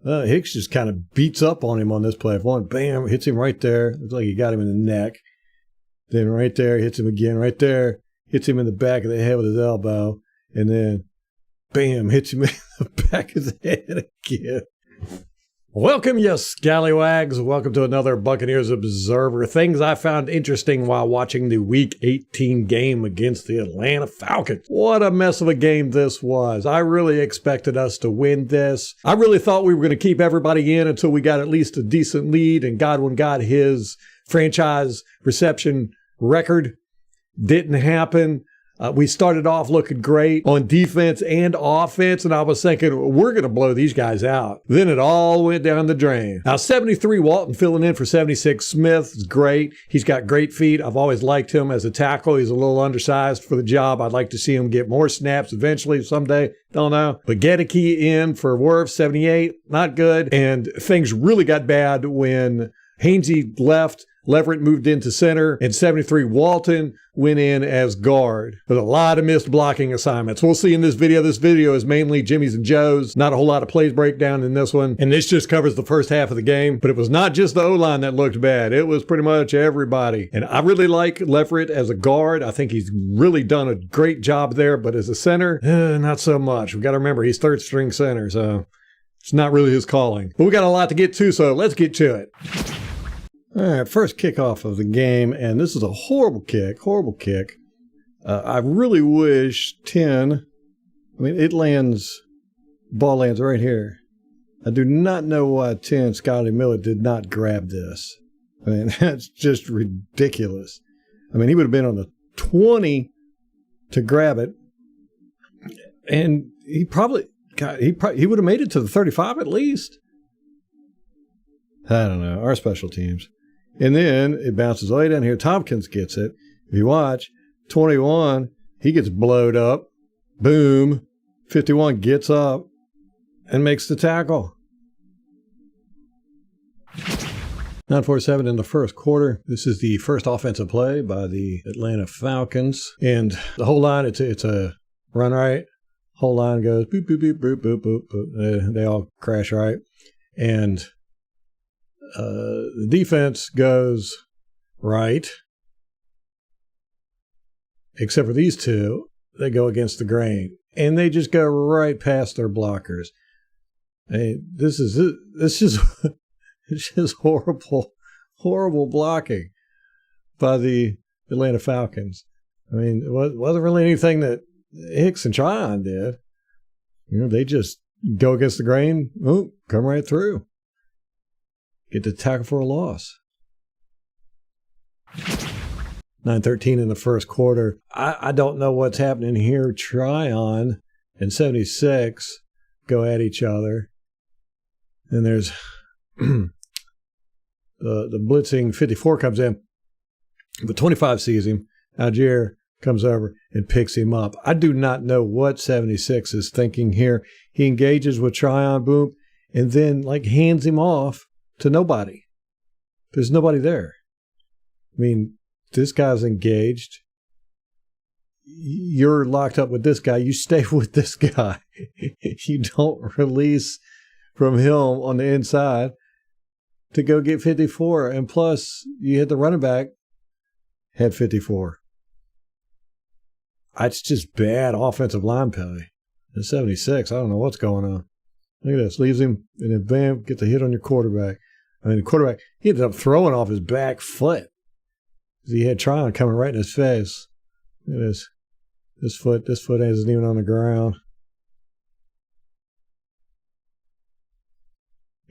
Hicks just kind of beats up on him on this play. One, bam, hits him right there. Looks like he got him in the neck. Then right there, hits him again. Right there, hits him in the back of the head with his elbow. And then, bam, hits him in the back of the head again. Welcome, you scallywags. Welcome to another Buccaneers Observer. Things I found interesting while watching the Week 18 game against the Atlanta Falcons. What a mess of a game this was. I really expected us to win this. I really thought we were going to keep everybody in until we got at least a decent lead, and Godwin got his franchise reception record. Didn't happen. We started off looking great on defense and offense, and I was thinking, we're going to blow these guys out. Then it all went down the drain. Now, 73 Walton filling in for 76 Smith is great. He's got great feet. I've always liked him as a tackle. He's a little undersized for the job. I'd like to see him get more snaps eventually someday. Don't know. But Gedeke in for Wirfs, 78. Not good. And things really got bad when Hainsey left. Leverett moved into center, and 73 Walton went in as guard with a lot of missed blocking assignments. We'll see in this video. This video is mainly Jimmy's and Joe's. Not a whole lot of plays breakdown in this one. And this just covers the first half of the game. But it was not just the O-line that looked bad. It was pretty much everybody. And I really like Leverett as a guard. I think he's really done a great job there. But as a center, not so much. We've got to remember, he's third string center, so it's not really his calling. But we got a lot to get to, so let's get to it. All right, first kickoff of the game, and this is a horrible kick. I really wish 10, ball lands right here. I do not know why 10, Scotty Miller, did not grab this. I mean, that's just ridiculous. I mean, he would have been on the 20 to grab it, and he would have made it to the 35 at least. I don't know, our special teams. And then it bounces all the way down here. Tompkins gets it. If you watch, 21, he gets blowed up. Boom. 51 gets up and makes the tackle. 9:47 in the first quarter. This is the first offensive play by the Atlanta Falcons. And the whole line, it's a run right. Whole line goes boop, boop, boop, boop, boop, boop, boop. They all crash right. And the defense goes right, except for these two. They go against the grain, and they just go right past their blockers. I mean, this is it's just horrible blocking by the Atlanta Falcons. I mean, it wasn't really anything that Hicks and Tryon did. You know, they just go against the grain, come right through. Get the tackle for a loss. 9:13 in the first quarter. I don't know what's happening here. Tryon and 76 go at each other. And there's the blitzing 54 comes in. But 25 sees him. Algier comes over and picks him up. I do not know what 76 is thinking here. He engages with Tryon, boom, and then hands him off to nobody. There's nobody there. I mean, this guy's engaged. You're locked up with this guy. You stay with this guy. You don't release from him on the inside to go get 54. And plus, you hit the running back, had 54. It's just bad offensive line play. And 76, I don't know what's going on. Look at this. Leaves him, and then bam, get the hit on your quarterback. I mean, the quarterback, he ended up throwing off his back foot. He had Tryon coming right in his face. Look at this. This foot isn't even on the ground.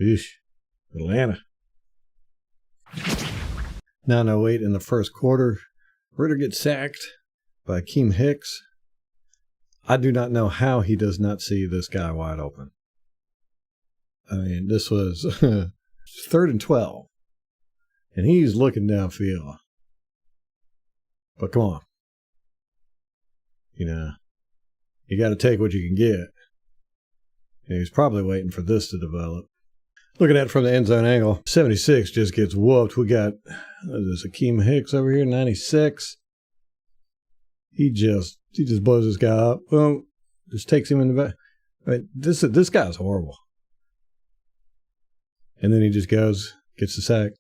Eesh. Atlanta. 9:08 in the first quarter. Ritter gets sacked by Akeem Hicks. I do not know how he does not see this guy wide open. I mean, this was 3rd and 12. And he's looking downfield. But come on. You know, you got to take what you can get. And he's probably waiting for this to develop. Looking at it from the end zone angle, 76 just gets whooped. We got Akeem Hicks over here, 96. He just blows this guy up. Boom. Just takes him in the back. I mean, this guy's horrible. And then he just goes, gets the sack.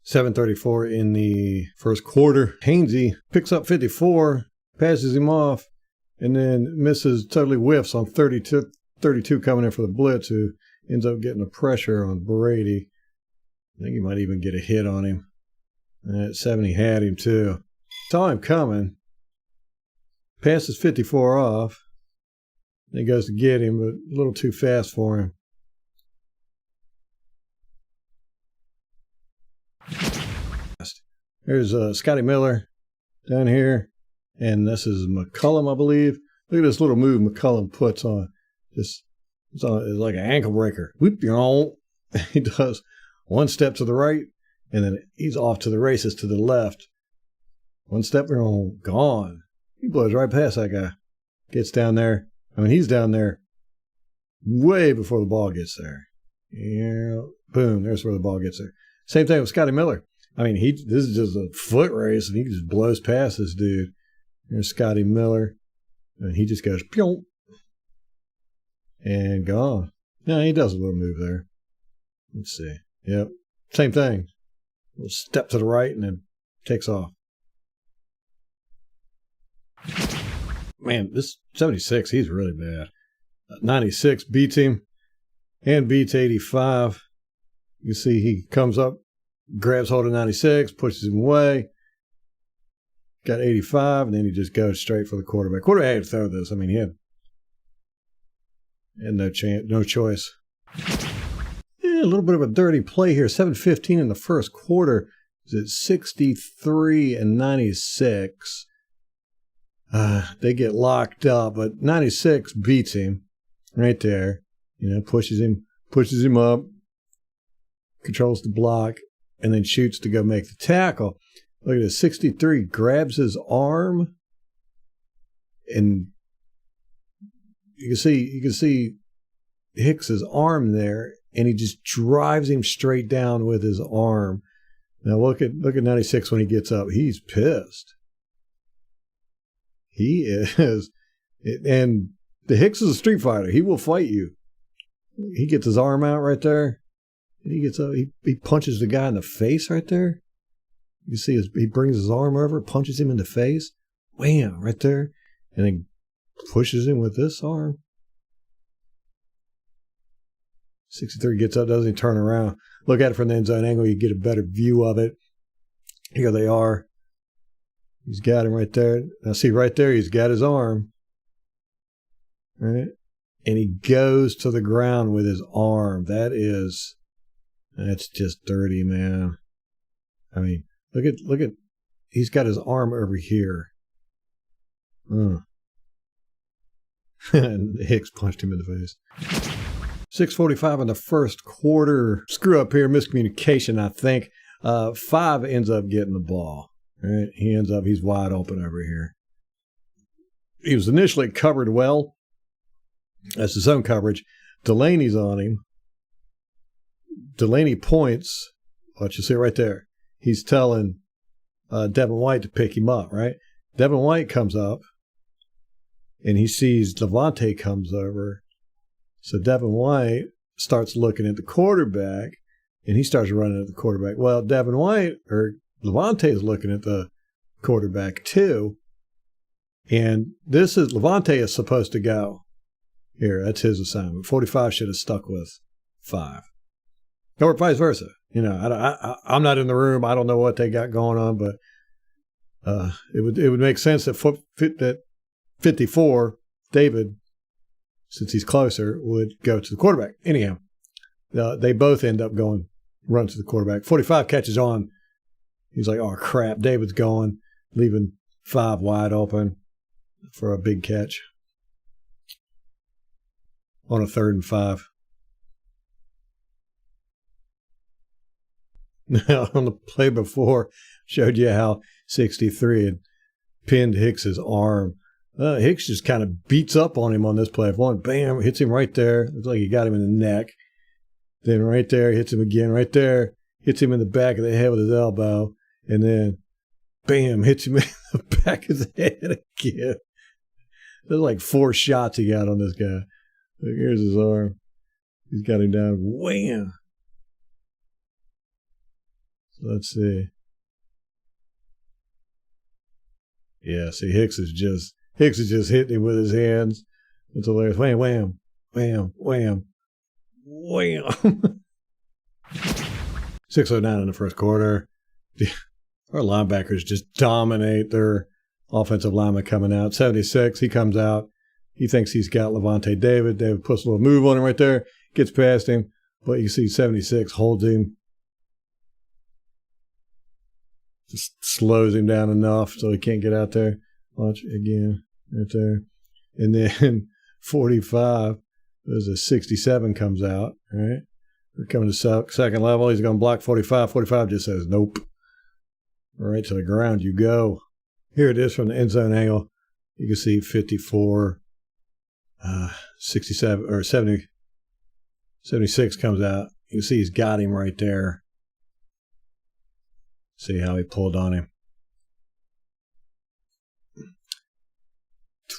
7:34 in the first quarter. Hainsey picks up 54, passes him off, and then misses, totally whiffs on 32 coming in for the blitz, who ends up getting the pressure on Brady. I think he might even get a hit on him. At 70 had him too. Saw him coming. Passes 54 off. Then he goes to get him, but a little too fast for him. There's Scotty Miller down here, and this is McCullum, I believe. Look at this little move McCullum puts on. It's like an ankle breaker. Whoop, he does one step to the right, and then he's off to the races to the left. One step, gone. He blows right past that guy. Gets down there. I mean, he's down there way before the ball gets there. Yeah, boom, there's where the ball gets there. Same thing with Scotty Miller. I mean, this is just a foot race, and he just blows past this dude. There's Scotty Miller, and he just goes, pew, and gone. Yeah, he does a little move there. Let's see. Yep, same thing. A little step to the right, and then takes off. Man, this 76, he's really bad. 96 beats him and beats 85. You see he comes up, grabs hold of 96, pushes him away. Got 85, and then he just goes straight for the quarterback. Quarterback had to throw this. I mean, he had no chance, no choice. Yeah, a little bit of a dirty play here. 7:15 in the first quarter. Is it 63 and 96? They get locked up, but 96 beats him right there. You know, pushes him up, controls the block, and then shoots to go make the tackle. Look at this, 63 grabs his arm, and you can see Hicks's arm there, and he just drives him straight down with his arm. Now look at 96 when he gets up. He's pissed. He is. And the Hicks is a street fighter. He will fight you. He gets his arm out right there. He gets up. He punches the guy in the face right there. You see, he brings his arm over, punches him in the face. Wham! Right there. And then pushes him with this arm. 63 gets up, doesn't he turn around. Look at it from the end zone angle. You get a better view of it. Here they are. He's got him right there. Now see right there, he's got his arm. Right? And he goes to the ground with his arm. That's just dirty, man. I mean, look at, he's got his arm over here. And Hicks punched him in the face. 6:45 in the first quarter. Screw up here, miscommunication, I think. 5 ends up getting the ball. Right? He's wide open over here. He was initially covered well. That's his own coverage. Delaney's on him. Delaney points. What you see right there. He's telling Devin White to pick him up, right? Devin White comes up, and he sees Levante comes over. So Devin White starts looking at the quarterback, and he starts running at the quarterback. Well, Devin White, or Levante, is looking at the quarterback too. And Levante is supposed to go. Here, that's his assignment. 45 should have stuck with 5. Or vice versa. You know, I'm not in the room. I don't know what they got going on, but it would make sense that 54, David, since he's closer, would go to the quarterback. Anyhow, they both end up run to the quarterback. 45 catches on. He's like, oh, crap, David's going, leaving 5 wide open for a big catch on a 3rd and 5. Now, on the play before, showed you how 63 had pinned Hicks's arm. Hicks just kind of beats up on him on this play. One, bam, hits him right there. Looks like he got him in the neck. Then right there, hits him again. Right there, hits him in the back of the head with his elbow. And then, bam, hits him in the back of his head again. There's like 4 shots he got on this guy. Look, here's his arm. He's got him down. Wham! So let's see. Yeah, see, Hicks is just hitting him with his hands. It's hilarious. Wham, wham, wham, wham, wham. 6:09 in the first quarter. Our linebackers just dominate their offensive lineman coming out. 76, he comes out. He thinks he's got Levante David. David puts a little move on him right there, gets past him. But you see 76 holds him. Just slows him down enough so he can't get out there. Watch again, right there. And then 45, there's a 67 comes out, right? We're coming to second level. He's going to block 45. 45 just says, nope. Right to the ground you go. Here it is from the end zone angle. You can see 54, 67, or 70, 76 comes out. You can see he's got him right there. See how he pulled on him.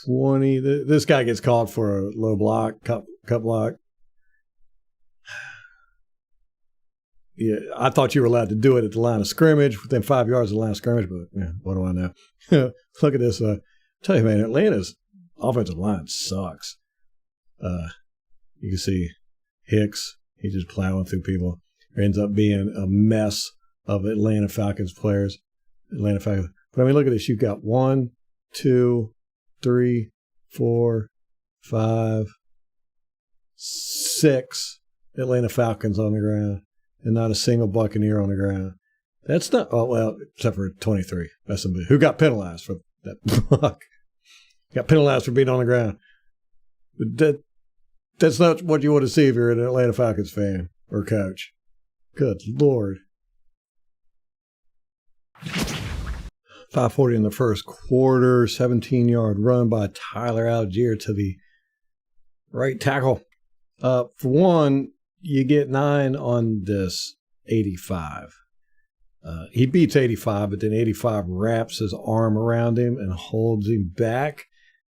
20. This guy gets called for a low block, cut block. Yeah, I thought you were allowed to do it at the line of scrimmage, within 5 yards of the line of scrimmage, but yeah, what do I know? Look at this. Tell you, man, Atlanta's offensive line sucks. You can see Hicks. He's just plowing through people. It ends up being a mess of Atlanta Falcons players. But I mean, look at this. You've got 1, 2, 3, 4, 5, 6 Atlanta Falcons on the ground, and not a single Buccaneer on the ground. That's not, oh, well, except for 23, SMB, who got penalized for that block. Got penalized for being on the ground. But that's not what you want to see if you're an Atlanta Falcons fan or coach. Good Lord. 5:40 in the first quarter, 17-yard run by Tyler Algier to the right tackle. For one, you get 9 on this 85. He beats 85, but then 85 wraps his arm around him and holds him back.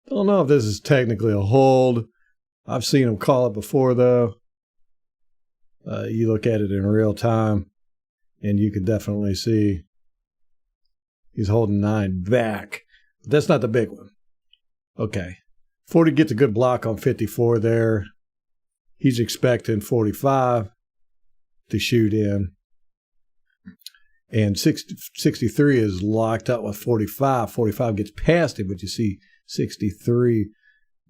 Don't know if this is technically a hold. I've seen him call it before, though. You look at it in real time, and you can definitely see he's holding 9 back. But that's not the big one. Okay. 40 gets a good block on 54 there. He's expecting 45 to shoot in. And 63 is locked up with 45. 45 gets past him, but you see 63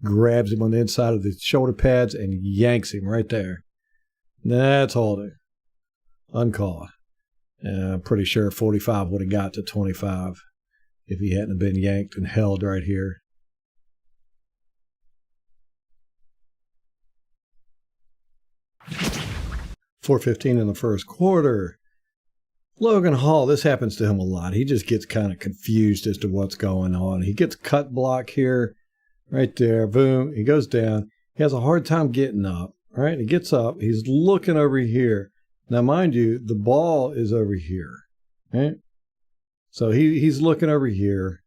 grabs him on the inside of the shoulder pads and yanks him right there. That's holding. Uncalled. I'm pretty sure 45 would have got to 25 if he hadn't been yanked and held right here. .415 in the first quarter. Logan Hall, this happens to him a lot. He just gets kind of confused as to what's going on. He gets cut block here, right there. Boom. He goes down. He has a hard time getting up. Right? He gets up. He's looking over here. Now, mind you, the ball is over here. Right? So he's looking over here.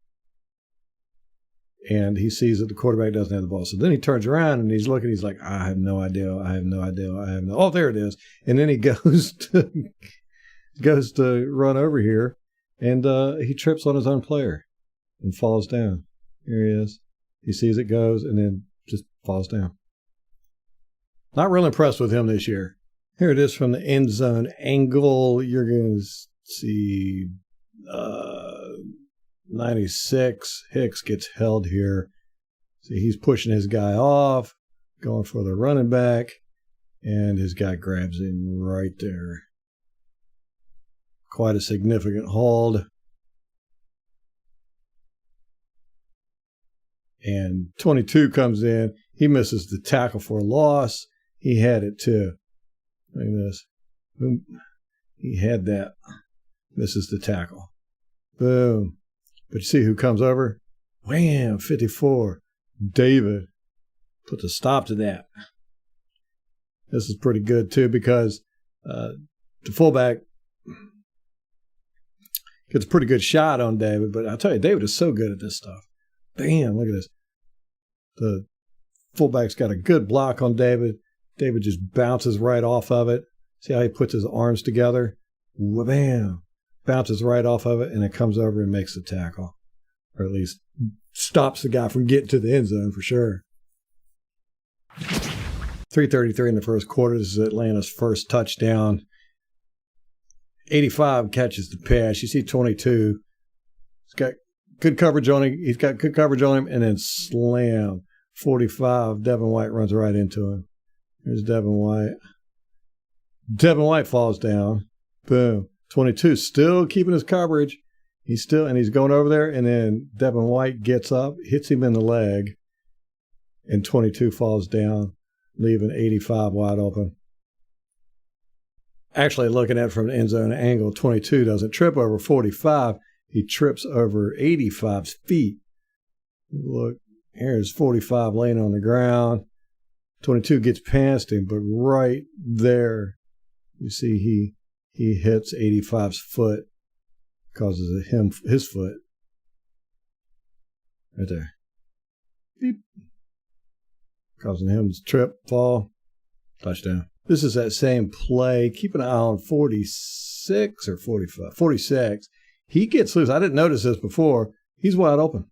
And he sees that the quarterback doesn't have the ball. So then he turns around and he's looking. He's like, I have no idea. Oh, there it is. And then he goes to run over here, and he trips on his own player and falls down. Here he is. He sees it goes and then just falls down. Not real impressed with him this year. Here it is from the end zone angle. You're going to see 96. Hicks gets held here. See, he's pushing his guy off, going for the running back, and his guy grabs him right there. Quite a significant hold. And 22 comes in. He misses the tackle for a loss. He had it too. Look at this. Boom. He had that. Misses the tackle. Boom. But you see who comes over? Wham! 54. David. Puts a stop to that. This is pretty good too because the fullback gets a pretty good shot on David. But I'll tell you, David is so good at this stuff. Bam! Look at this. The fullback's got a good block on David. David just bounces right off of it. See how he puts his arms together? Bam! Bounces right off of it, and it comes over and makes the tackle. Or at least stops the guy from getting to the end zone for sure. 3:33 in the first quarter. This is Atlanta's first touchdown. 85 catches the pass. You see 22. He's got good coverage on him. He's got good coverage on him, and then slam. 45. Devin White runs right into him. Here's Devin White. Devin White falls down. Boom. 22 still keeping his coverage. He's going over there, and then Devin White gets up, hits him in the leg, and 22 falls down, leaving 85 wide open. Actually, looking at it from the end zone angle, 22 doesn't trip over 45. He trips over 85's feet. Look, here's 45 laying on the ground. 22 gets past him, but right there, you see he hits 85's foot, causes his foot. Right there. Beep. Causing him to trip, fall, touchdown. This is that same play. Keep an eye on 46 or 45. 46. He gets loose. I didn't notice this before. He's wide open.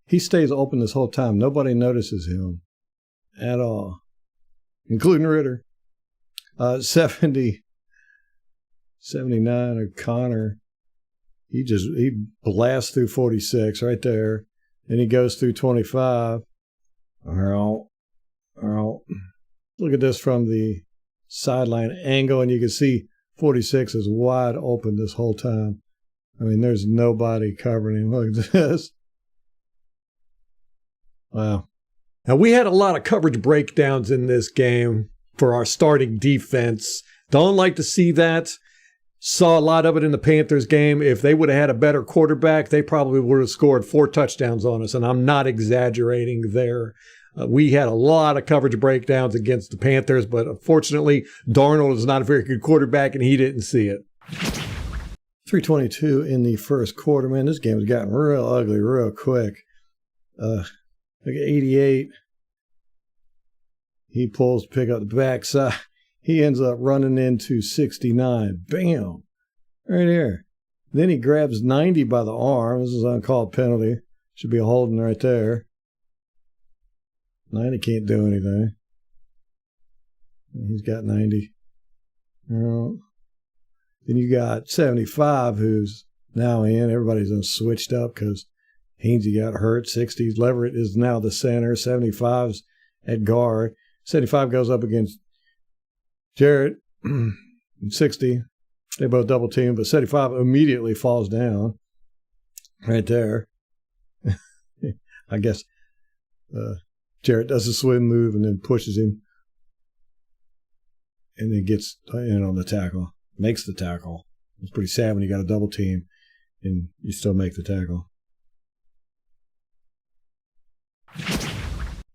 He stays open this whole time. Nobody notices him at all, including Ritter. 79 O'Connor. He blasts through 46 right there. Then he goes through 25. Look at this from the sideline angle, and you can see 46 is wide open this whole time. I mean, there's nobody covering him. Look at this. Wow. Now, we had a lot of coverage breakdowns in this game for our starting defense. Don't like to see that. Saw a lot of it in the Panthers game. If they would have had a better quarterback, they probably would have scored 4 touchdowns on us, and I'm not exaggerating there. We had a lot of coverage breakdowns against the Panthers, but unfortunately, Darnold is not a very good quarterback, and he didn't see it. 3:22 in the first quarter. Man, this game has gotten real ugly real quick. Look at 88. He pulls to pick up the backside. He ends up running into 69. Bam! Right here. Then he grabs 90 by the arm. This is an uncalled penalty. Should be a holding right there. 90 can't do anything. He's got 90. Then you got 75, who's now in. Everybody's switched up because Hainsey got hurt. 60s. Leverett is now the center. 75's at guard. 75 goes up against Jarrett. 60. They both double team, but 75 immediately falls down. Right there. I guess Jarrett does a swim move and then pushes him. And then gets in on the tackle. Makes the tackle. It's pretty sad when you got a double team and you still make the tackle.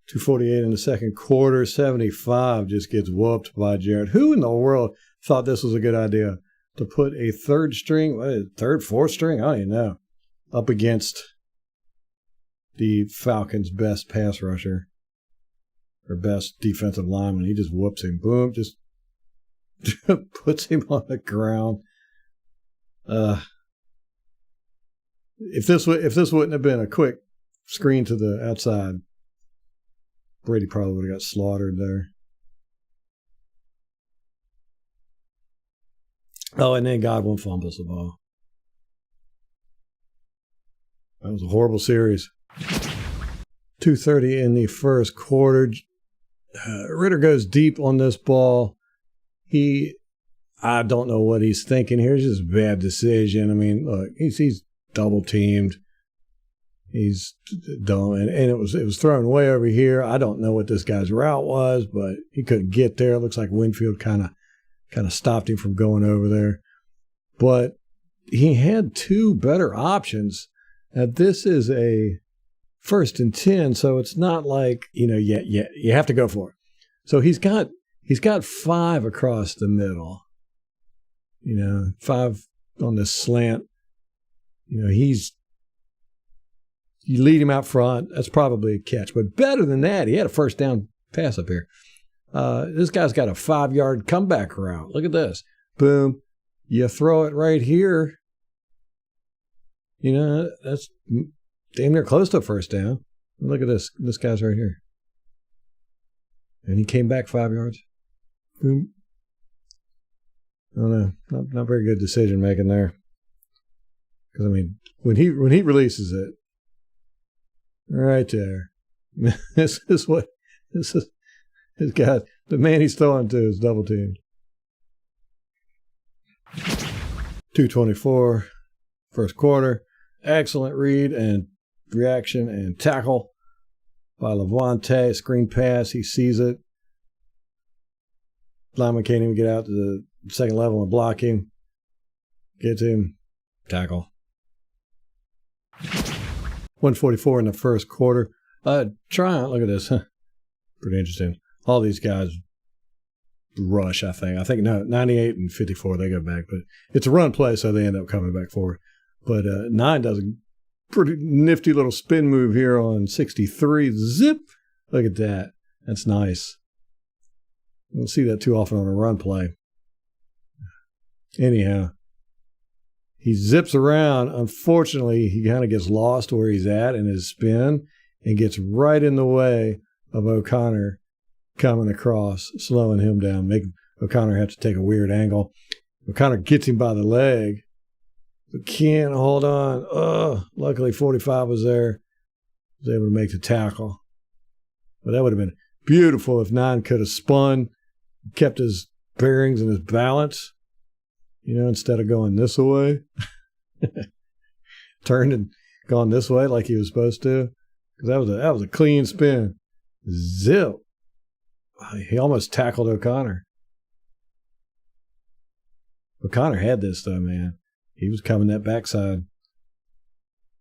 2:48 in the second quarter. 75 just gets whooped by Jarrett. Who in the world thought this was a good idea? To put a fourth string, I don't even know, up against the Falcons' best pass rusher or best defensive lineman. He just whoops him. Boom, just puts him on the ground. If this wouldn't have been a quick screen to the outside, Brady probably would have got slaughtered there. Oh, and then Godwin fumbles the ball. That was a horrible series. 2:30 in the first quarter. Ritter goes deep on this ball. I don't know what he's thinking here. It's just a bad decision. I mean, look, he's double teamed. He's dumb, and it was thrown way over here. I don't know what this guy's route was, but he couldn't get there. It looks like Winfield kind of stopped him from going over there. But he had 2 better options. Now, this is a 1st and 10, so it's not like, you have to go for it. So he's got 5 across the middle. 5 on the slant. He's You lead him out front. That's probably a catch. But better than that, he had a first down pass up here. This guy's got a 5-yard comeback route. Look at this. Boom. You throw it right here. You know, that's damn near close to a first down. Look at this. This guy's right here. And he came back 5 yards. Boom. I don't know. Not very good decision making there. Because, I mean, when he releases it, right there, this is this guy, the man he's throwing to is double teamed. 2:24, first quarter. Excellent read and reaction and tackle by Levante. Screen pass. He sees it. Lineman can't even get out to the second level and block him. Gets him. Tackle. 1:44 in the first quarter. Tryon, look at this. Pretty interesting. All these guys rush, I think. I think 98 and 54, they go back. But it's a run play, so they end up coming back forward. But 9 does a pretty nifty little spin move here on 63. Zip. Look at that. That's nice. You don't see that too often on a run play. Anyhow, he zips around. Unfortunately, he kind of gets lost where he's at in his spin and gets right in the way of O'Connor coming across, slowing him down, making O'Connor have to take a weird angle. O'Connor gets him by the leg, but can't hold on. Luckily 45 was there. Was able to make the tackle. But that would have been beautiful if 9 could have spun, kept his bearings and his balance, you know, instead of going this way. Turned and gone this way like he was supposed to. Because that was a clean spin. Zip. He almost tackled O'Connor. O'Connor had this, though, man. He was coming that backside.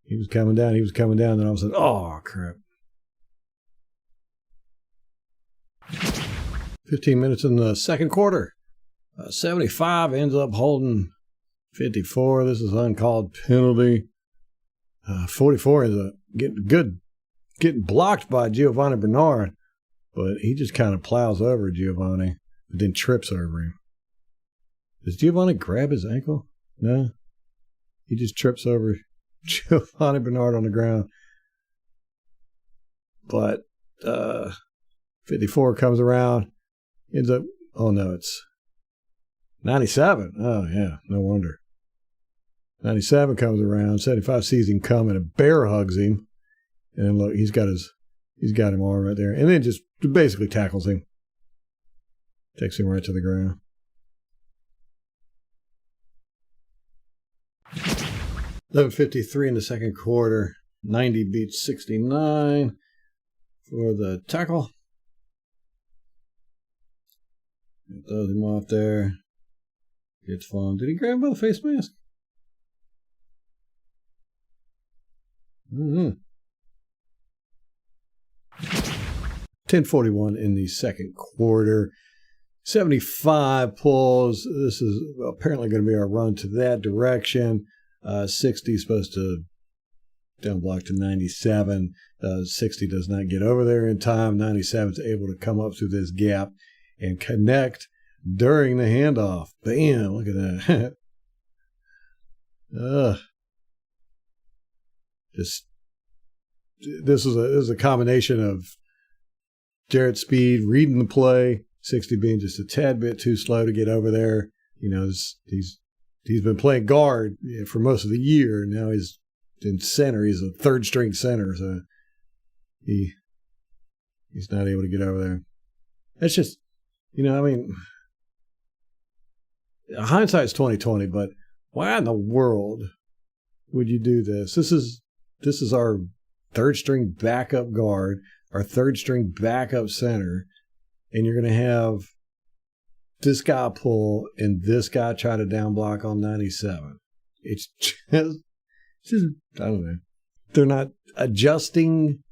He was coming down. Then all of a sudden, oh, crap. 15 minutes in the second quarter. 75 ends up holding 54. This is uncalled penalty. 44 ends up getting blocked by Giovanni Bernard. But he just kind of plows over Giovanni, but then trips over him. Does Giovanni grab his ankle? No. He just trips over Giovanni Bernard on the ground. But 54 comes around, ends up, oh no, it's 97. Oh yeah, no wonder. 97 comes around, 75 sees him coming, and bear hugs him. And then look, he's got him arm right there. And then just basically tackles him. Takes him right to the ground. 11:53 in the second quarter. 90 beats 69 for the tackle. Throws him off there. Gets flung. Did he grab him by the face mask? 10:41 in the second quarter. 75 pulls. This is apparently going to be our run to that direction. 60 is supposed to down block to 97. 60 does not get over there in time. 97 is able to come up through this gap and connect during the handoff. Bam! Look at that. This is a combination of Jarrett's speed, reading the play, 60 being just a tad bit too slow to get over there. You know, he's been playing guard for most of the year, and now he's in center. He's a third string center, so he's not able to get over there. That's just, you know, I mean, hindsight's 20/20, but why in the world would you do this? This is our third string backup guard, our third string backup center, and you're going to have this guy pull and this guy try to down block on 97. It's just I don't know. They're not adjusting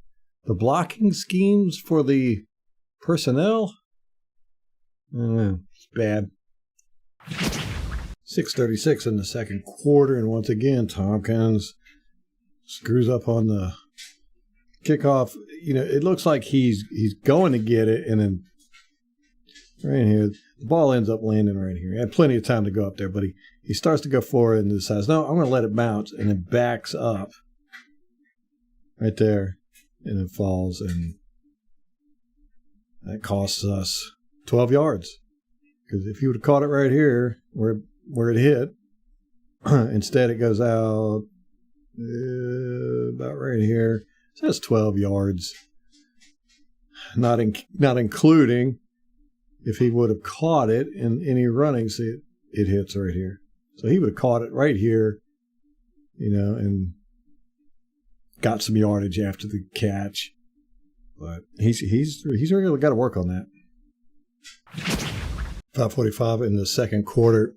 the blocking schemes for the personnel. I don't know. It's bad. 6:36 in the second quarter, and once again, Tompkins screws up on the Kickoff, it looks like he's going to get it, and then right here, the ball ends up landing right here. He had plenty of time to go up there, but he starts to go forward and decides, no, I'm going to let it bounce, and then backs up right there, and it falls, and that costs us 12 yards. Because if he would have caught it right here where it hit, instead it goes out about right here. So that's 12 yards. Not including if he would have caught it in any running, see it hits right here. So he would have caught it right here, and got some yardage after the catch. But he's really got to work on that. 5:45 in the second quarter.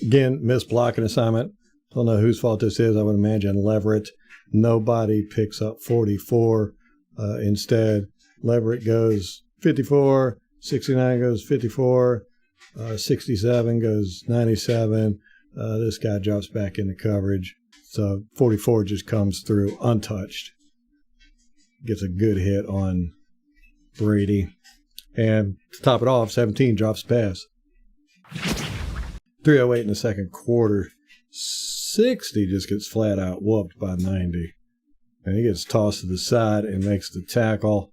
Again, missed blocking assignment. Don't know whose fault this is. I would imagine Leverett. Nobody picks up 44. Instead, Leverett goes 54. 69 goes 54. 67 goes 97. This guy drops back into coverage. So 44 just comes through untouched. Gets a good hit on Brady. And to top it off, 17 drops pass. 3:08 in the second quarter. 60 just gets flat out whooped by 90. And he gets tossed to the side and makes the tackle.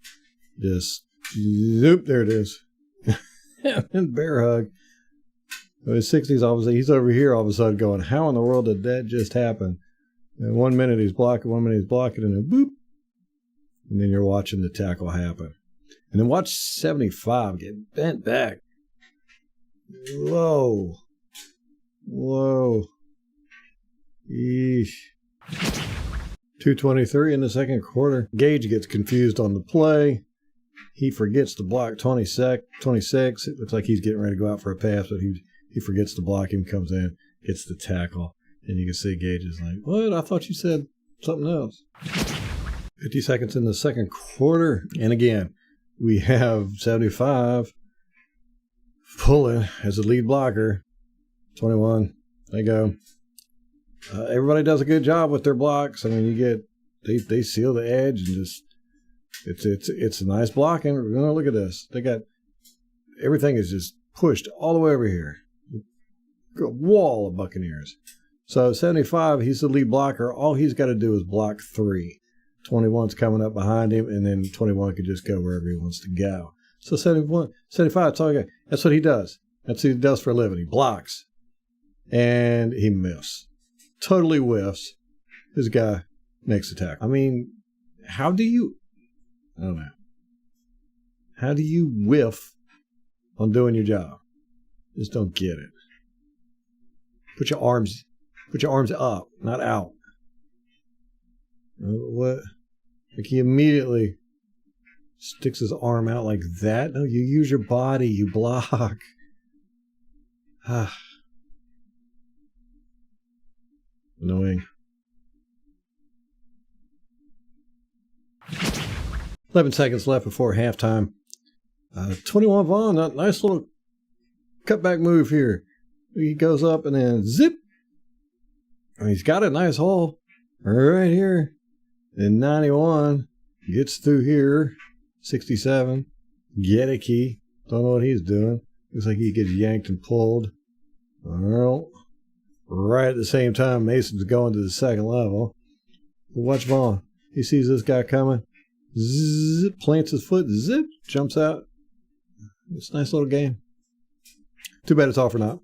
Just, zoop, there it is. And bear hug. But his 60s, obviously, he's over here all of a sudden going, how in the world did that just happen? And 1 minute he's blocking, 1 minute he's blocking, and then boop. And then you're watching the tackle happen. And then watch 75 get bent back. Whoa. Eesh. 2:23 in the second quarter. Gage gets confused on the play. He forgets to block 26. It looks like he's getting ready to go out for a pass, but he forgets to block him, comes in, gets the tackle. And you can see Gage is like, what? I thought you said something else. 50 seconds in the second quarter. And again, we have 75 pulling as a lead blocker. 21. They go. Everybody does a good job with their blocks. I mean, they seal the edge and just it's a nice blocking. Look at this. They got everything is just pushed all the way over here. A wall of Buccaneers. So 75, he's the lead blocker. All he's got to do is block 3. 21's coming up behind him, and then 21 can just go wherever he wants to go. So 75, that's all he got. That's what he does. That's what he does for a living. He blocks. And he miffs. Totally whiffs. This guy makes the tackle. I mean, I don't know. How do you whiff on doing your job? Just don't get it. Put your arms up, not out. What? Like he immediately sticks his arm out like that? No, you use your body. You block. Annoying. 11 seconds left before halftime. 21 Vaughn, nice little cutback move here. He goes up and then zip. And he's got a nice hole right here. And 91 gets through here. 67. Gedeke. Don't know what he's doing. Looks like he gets yanked and pulled. Well, right at the same time, Mason's going to the second level. Watch Vaughn. He sees this guy coming. Zip, plants his foot. Zip, jumps out. It's a nice little game. Too bad it's all for naught.